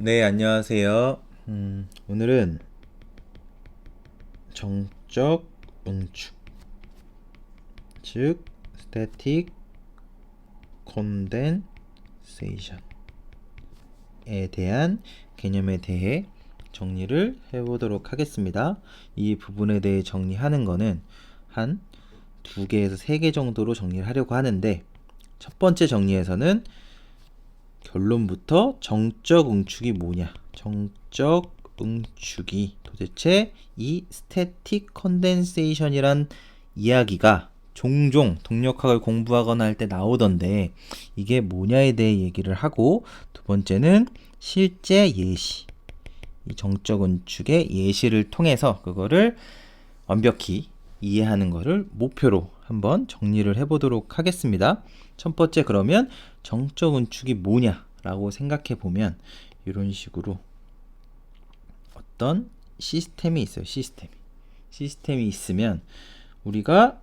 네, 안녕하세요. 오늘은 정적 응축, 즉 static condensation에 대한 개념에 대해 정리를 해보도록 하겠습니다. 이 부분에 대해 정리하는 거는 한 2개에서 3개 정도로 정리를 하려고 하는데, 첫 번째 정리에서는 결론부터 정적 응축이 뭐냐, 정적 응축이 도대체 이 스태틱 컨덴세이션이란 이야기가 종종 동력학을 공부하거나 할 때 나오던데 이게 뭐냐에 대해 얘기를 하고, 두 번째는 실제 예시, 이 정적 응축의 예시를 통해서 그거를 완벽히 이해하는 것을 목표로 한번 정리를 해보도록 하겠습니다. 첫 번째, 그러면 정적 응축이 뭐냐라고 생각해 보면 이런 식으로 어떤 시스템이 있어요. 시스템이 있으면 우리가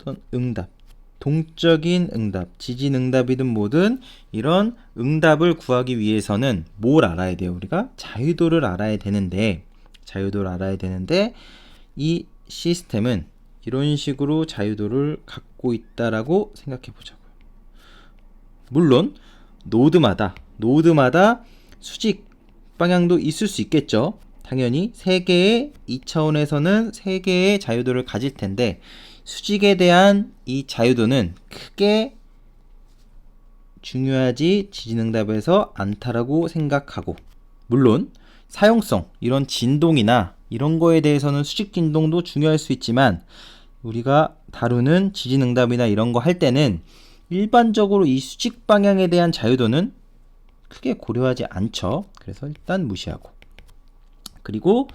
어떤 응답, 동적인 응답, 지진 응답이든 뭐든 이런 응답을 구하기 위해서는 뭘 알아야 돼요? 우리가 자유도를 알아야 되는데, 이 시스템은 이런 식으로 자유도를 갖고 있다라고 생각해 보자고요. 물론 노드마다 수직 방향도 있을 수 있겠죠. 당연히 3개의 2차원에서는 3개의 자유도를 가질 텐데, 수직에 대한 이 자유도는 크게 중요하지 지진응답에서 않다라고 생각하고, 물론 사용성, 이런 진동이나 이런 거에 대해서는 수직 진동도 중요할 수 있지만 우리가 다루는 지진응답이나 이런 거 할 때는 일반적으로 이 수직 방향에 대한 자유도는 크게 고려하지 않죠. 그래서 일단 무시하고, 그리고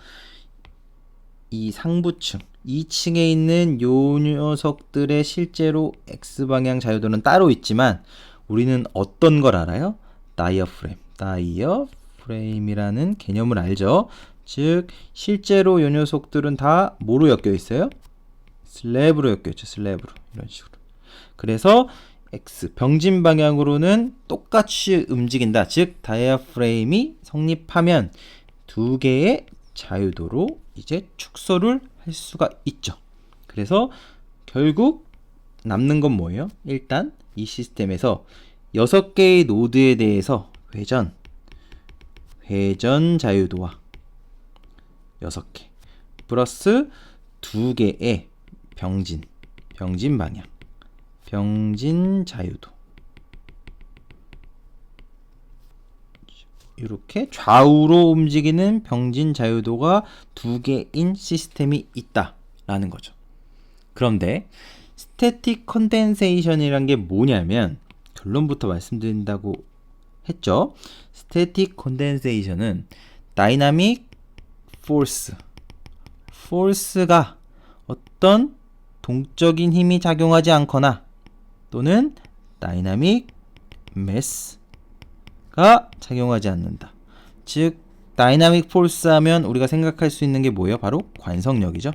이 상부층 2층에 있는 요 녀석들의 실제로 X방향 자유도는 따로 있지만 우리는 어떤 걸 알아요? 다이어프레임이라는 개념을 알죠. 즉 실제로 요 녀석들은 다 뭐로 엮여 있어요? 슬랩으로 엮여 있죠. 슬랩으로. 이런 식으로. 그래서 X 병진 방향으로는 똑같이 움직인다. 즉 다이아프레임이 성립하면 2개의 자유도로 이제 축소를 할 수가 있죠. 그래서 결국 남는 건 뭐예요? 일단 이 시스템에서 6개의 노드에 대해서 회전 자유도와 6개 플러스 2개의 병진 방향, 병진 자유도, 이렇게 좌우로 움직이는 병진 자유도가 2개인 시스템이 있다라는 거죠. 그런데 스태틱 컨덴세이션이란 게 뭐냐면, 결론부터 말씀드린다고 했죠. 스태틱 컨덴세이션은 다이나믹 포스가 어떤 동적인 힘이 작용하지 않거나 또는 다이나믹 매스가 작용하지 않는다. 즉 다이나믹 포스 하면 우리가 생각할 수 있는 게 뭐예요? 바로 관성력이죠.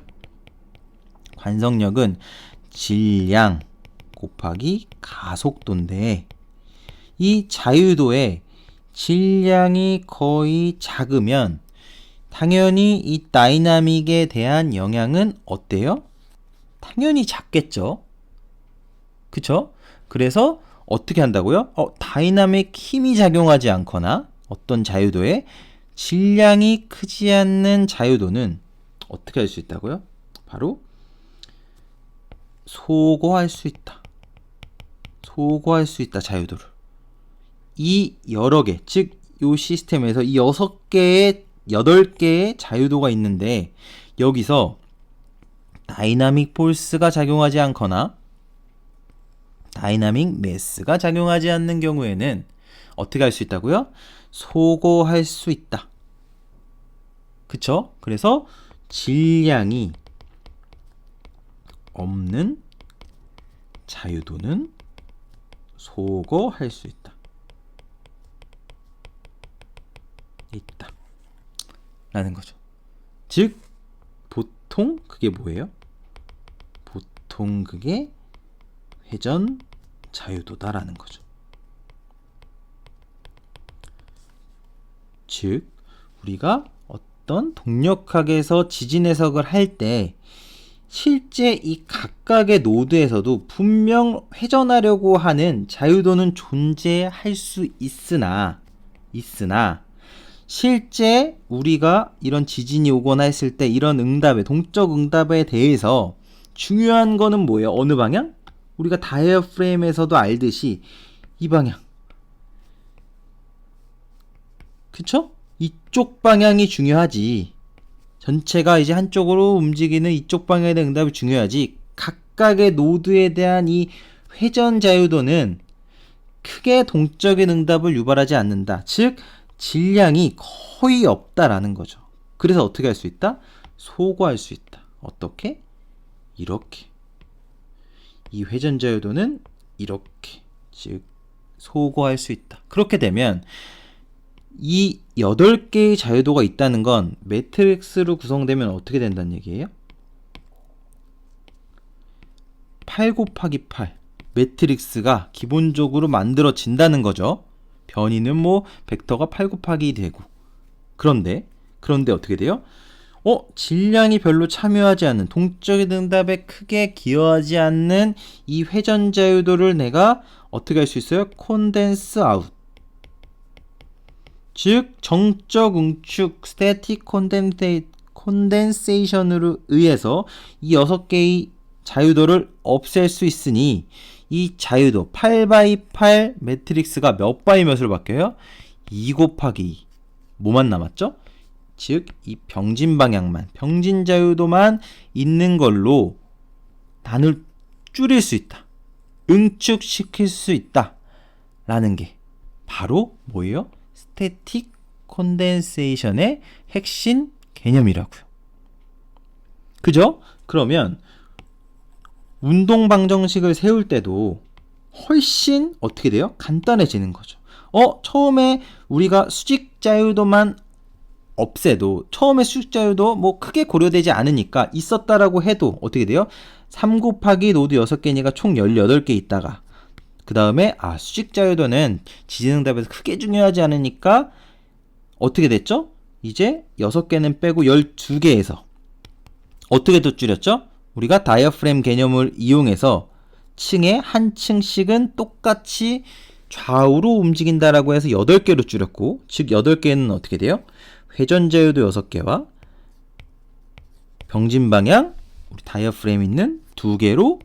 관성력은 질량 곱하기 가속도인데, 이 자유도의 질량이 거의 작으면 당연히 이 다이나믹에 대한 영향은 어때요? 당연히 작겠죠. 그쵸? 그래서 어떻게 한다고요? 다이나믹 힘이 작용하지 않거나 어떤 자유도에 질량이 크지 않는 자유도는 어떻게 할 수 있다고요? 바로 소거할 수 있다. 자유도를. 이 여러 개, 즉 이 시스템에서 이 8개의 자유도가 있는데, 여기서 다이나믹 폴스가 작용하지 않거나 다이나믹 매스가 작용하지 않는 경우에는 어떻게 할 수 있다고요? 소거할 수 있다. 그쵸? 그래서 질량이 없는 자유도는 소거할 수 있다. 라는 거죠. 즉 보통 그게 뭐예요? 보통 그게 회전 자유도다라는 거죠. 즉 우리가 어떤 동력학에서 지진 해석을 할 때 실제 이 각각의 노드에서도 분명 회전하려고 하는 자유도는 존재할 수 있으나 실제 우리가 이런 지진이 오거나 했을 때 이런 응답에, 동적 응답에 대해서 중요한 거는 뭐예요? 어느 방향? 우리가 다이어프레임에서도 알듯이 이 방향. 그쵸? 이쪽 방향이 중요하지. 전체가 이제 한쪽으로 움직이는 이쪽 방향에 대한 응답이 중요하지. 각각의 노드에 대한 이 회전 자유도는 크게 동적인 응답을 유발하지 않는다. 즉 질량이 거의 없다라는 거죠. 그래서 어떻게 할 수 있다? 소거할 수 있다. 어떻게? 이렇게. 이 회전 자유도는 이렇게. 즉 소거할 수 있다. 그렇게 되면 이 8개의 자유도가 있다는 건 매트릭스로 구성되면 어떻게 된다는 얘기예요? 8 곱하기 8 매트릭스가 기본적으로 만들어진다는 거죠. 변이는 뭐 벡터가 8 곱하기 2 되고. 그런데 어떻게 돼요? 질량이 별로 참여하지 않는, 동적인 응답에 크게 기여하지 않는 이 회전 자유도를 내가 어떻게 할 수 있어요? 콘덴스 아웃. 즉 정적 응축 스태틱 콘덴세이션으로 의해서 이 6개의 자유도를 없앨 수 있으니 이 자유도 8x8 매트릭스가 몇 바이 몇으로 바뀌어요? 2 곱하기 2. 뭐만 남았죠? 즉 이 병진 방향만, 병진 자유도만 있는 걸로 단을 줄일 수 있다. 응축시킬 수 있다. 라는 게 바로 뭐예요? 스태틱 콘덴세이션의 핵심 개념이라고요. 그죠? 그러면 운동 방정식을 세울 때도 훨씬 어떻게 돼요? 간단해지는 거죠. 처음에 우리가 수직 자유도만 없애도, 처음에 수직 자유도 뭐 크게 고려되지 않으니까 있었다라고 해도 어떻게 돼요? 3 곱하기 노드 6개니까 총 18개 있다가 그 다음에 수직 자유도는 지진응답에서 크게 중요하지 않으니까 어떻게 됐죠? 이제 6개는 빼고 12개에서 어떻게 더 줄였죠? 우리가 다이어프레임 개념을 이용해서 층에 한 층씩은 똑같이 좌우로 움직인다라고 해서 8개로 줄였고, 즉 8개는 어떻게 돼요? 회전 자유도 6개와 병진 방향, 우리 다이어프레임 있는 2개로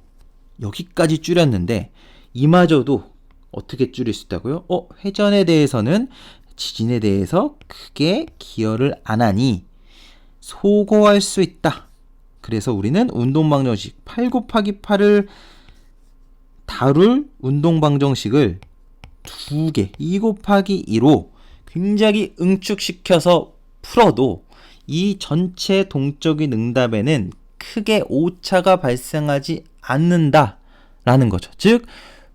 여기까지 줄였는데 이마저도 어떻게 줄일 수 있다고요? 회전에 대해서는 지진에 대해서 크게 기여를 안 하니 소거할 수 있다. 그래서 우리는 운동방정식 8 곱하기 8을 다룰 운동방정식을 2개, 2 곱하기 2로 굉장히 응축시켜서 풀어도 이 전체 동적인 응답에는 크게 오차가 발생하지 않는다라는 거죠. 즉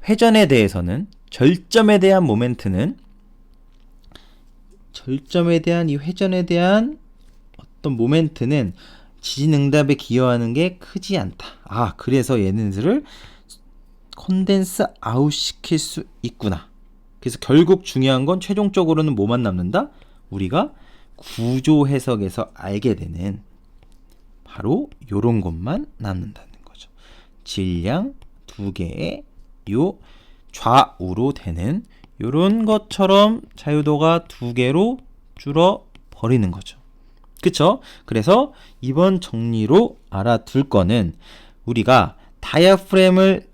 회전에 대해서는 절점에 대한 모멘트는 절점에 대한 이 회전에 대한 어떤 모멘트는 지진 응답에 기여하는 게 크지 않다. 그래서 얘네들을 콘덴스 아웃 시킬 수 있구나. 그래서 결국 중요한 건 최종적으로는 뭐만 남는다? 우리가 구조 해석에서 알게 되는 바로 요런 것만 남는다는 거죠. 질량 2개의 요 좌우로 되는 요런 것처럼 자유도가 2개로 줄어 버리는 거죠. 그쵸? 그래서 이번 정리로 알아둘 거는 우리가 다이아프레임을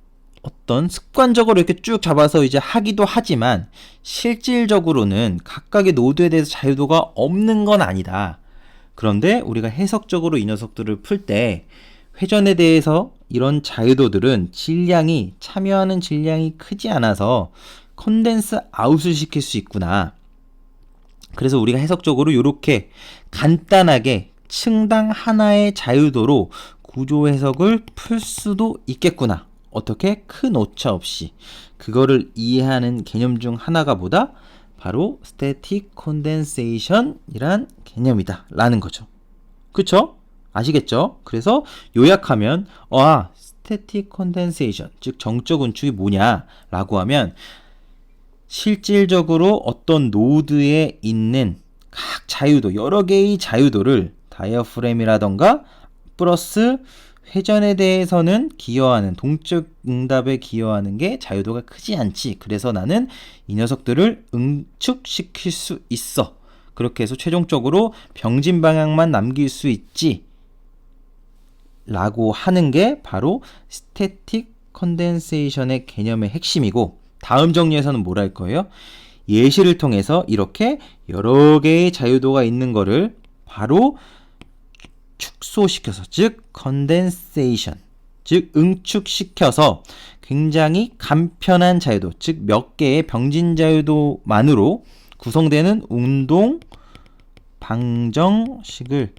어떤 습관적으로 이렇게 쭉 잡아서 이제 하기도 하지만 실질적으로는 각각의 노드에 대해서 자유도가 없는 건 아니다. 그런데 우리가 해석적으로 이 녀석들을 풀 때 회전에 대해서 이런 자유도들은 질량이 참여하는 질량이 크지 않아서 컨덴스 아웃을 시킬 수 있구나. 그래서 우리가 해석적으로 이렇게 간단하게 층당 하나의 자유도로 구조 해석을 풀 수도 있겠구나. 어떻게? 큰 오차 없이. 그거를 이해하는 개념 중 하나가 뭐다? 바로 스태틱 콘덴세이션이란 개념이다 라는 거죠. 그쵸? 아시겠죠? 그래서 요약하면 스태틱 콘덴세이션, 즉 정적 운축이 뭐냐 라고 하면 실질적으로 어떤 노드에 있는 자유도, 여러 개의 자유도를 다이어프램이라던가 플러스 회전에 대해서는 기여하는, 동적 응답에 기여하는 게 자유도가 크지 않지. 그래서 나는 이 녀석들을 응축시킬 수 있어. 그렇게 해서 최종적으로 병진 방향만 남길 수 있지. 라고 하는 게 바로 스태틱 컨덴세이션의 개념의 핵심이고, 다음 정리에서는 뭘 할 거예요? 예시를 통해서 이렇게 여러 개의 자유도가 있는 거를 바로 축소시켜서, 즉 컨덴세이션, 즉 응축시켜서 굉장히 간편한 자유도, 즉 몇 개의 병진 자유도만으로 구성되는 운동 방정식을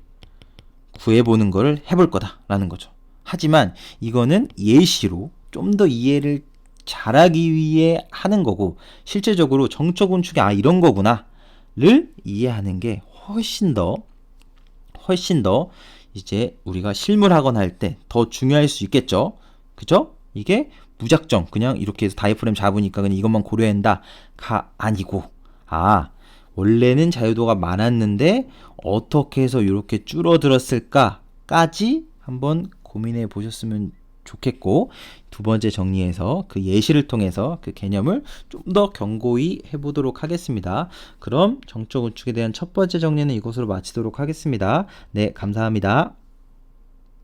구해보는 거를 해볼 거다라는 거죠. 하지만 이거는 예시로 좀 더 이해를 잘하기 위해 하는 거고, 실제적으로 정적 운축이 이런 거구나를 이해하는 게 훨씬 더 이제 우리가 실물학원 할 때 더 중요할 수 있겠죠. 그죠? 이게 무작정 그냥 이렇게 해서 다이프램 잡으니까 그냥 이것만 고려해야 한다가 아니고, 원래는 자유도가 많았는데 어떻게 해서 이렇게 줄어들었을까까지 한번 고민해 보셨으면 좋겠고, 두 번째 정리해서 그 예시를 통해서 그 개념을 좀 더 견고히 해보도록 하겠습니다. 그럼 정적 운축에 대한 첫 번째 정리는 이것으로 마치도록 하겠습니다. 네, 감사합니다.